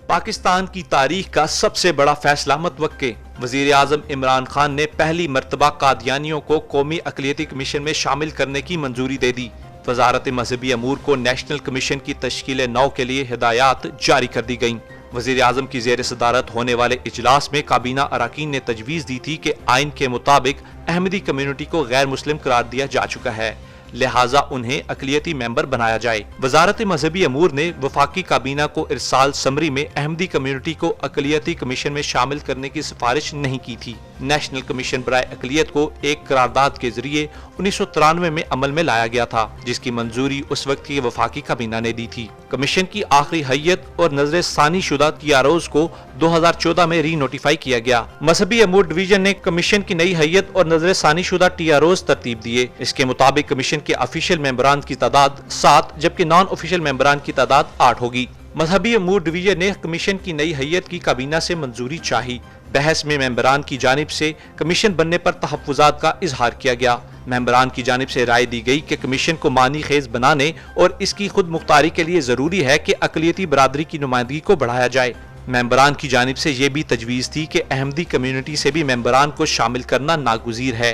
پاکستان کی تاریخ کا سب سے بڑا فیصلہ متوقع۔ وزیر اعظم عمران خان نے پہلی مرتبہ قادیانیوں کو قومی اقلیتی کمیشن میں شامل کرنے کی منظوری دے دی۔ وزارت مذہبی امور کو نیشنل کمیشن کی تشکیل نو کے لیے ہدایات جاری کر دی گئیں۔ وزیر اعظم کی زیر صدارت ہونے والے اجلاس میں کابینہ اراکین نے تجویز دی تھی کہ آئین کے مطابق احمدی کمیونٹی کو غیر مسلم قرار دیا جا چکا ہے، لہٰذا انہیں اقلیتی ممبر بنایا جائے۔ وزارت مذہبی امور نے وفاقی کابینہ کو ارسال سمری میں احمدی کمیونٹی کو اقلیتی کمیشن میں شامل کرنے کی سفارش نہیں کی تھی۔ نیشنل کمیشن برائے اقلیت کو ایک قرارداد کے ذریعے 1993 میں عمل میں لایا گیا تھا، جس کی منظوری اس وقت کی وفاقی کابینہ نے دی تھی۔ کمیشن کی آخری حیت اور نظر ثانی شدہ TROs کو 2014 میں ری نوٹیفائی کیا گیا۔ مذہبی امور ڈویژن نے کمیشن کی نئی حیت اور نظر ثانی شدہ TROs ترتیب دیے۔ اس کے مطابق کمیشن کے آفیشیل ممبران کی تعداد 7 جبکہ نان آفیشیل ممبران کی تعداد 8 ہوگی۔ مذہبی امور ڈویژن نے کمیشن کی نئی حیت کی کابینہ سے منظوری چاہی۔ بحث میں ممبران کی جانب سے کمیشن بننے پر تحفظات کا اظہار کیا گیا۔ ممبران کی جانب سے رائے دی گئی کہ کمیشن کو معنی خیز بنانے اور اس کی خود مختاری کے لیے ضروری ہے کہ اقلیتی برادری کی نمائندگی کو بڑھایا جائے۔ ممبران کی جانب سے یہ بھی تجویز تھی کہ احمدی کمیونٹی سے بھی ممبران کو شامل کرنا ناگزیر ہے۔